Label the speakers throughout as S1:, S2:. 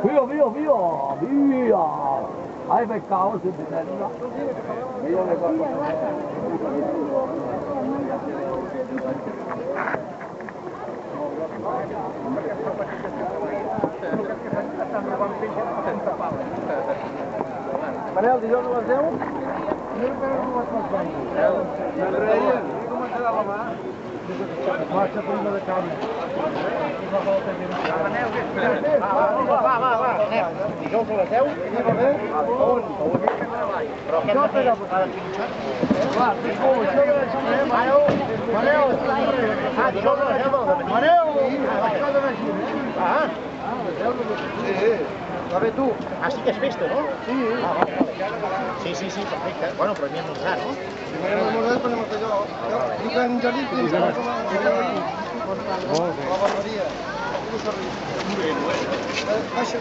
S1: Via, via, via, via! Hai peccato se bella. Manel, dijous a les 10? No, però no ho has passat. M'enreia, com et quedava la mà? Marxa prima de camp. Va, anem. Dijous a les 10? On? Però què hem de fer? Va de pinxar? Clar, Maneu! Ah, dijous a les 10 de la matí. Maneu! Això de la Xina. Ah, sí. Va bé tu. Ah, sí que és festa, no? Sí. Ah, vale. Sí, perfecte. Bueno, però anem a muntar, no? Si anem a muntar, anem a fer allò. Diu que en Jordi tens la barberia. No s'arriba. Baixa.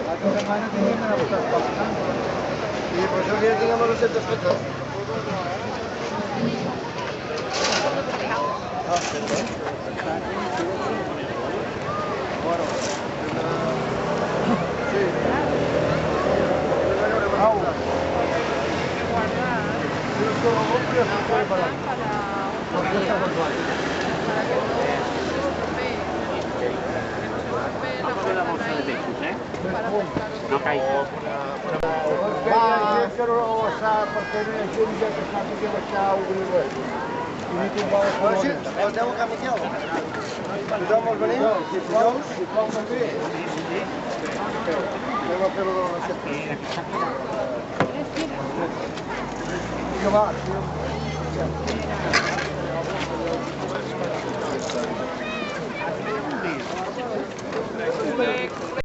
S1: La setmana tenim a buscar coses. Sí, però això que ja tinguem les receptes fetes. Bueno, sí.
S2: No caigui.
S1: Va, que no ho sap, perquè no hi ha gent ja que sap que baixar a obrir-ho.
S3: A veure si el teu a Can Miquel. Tothom vols venir? Dijous?
S1: Si pot també. Anem a fer-ho de la recepta. Que va, tio.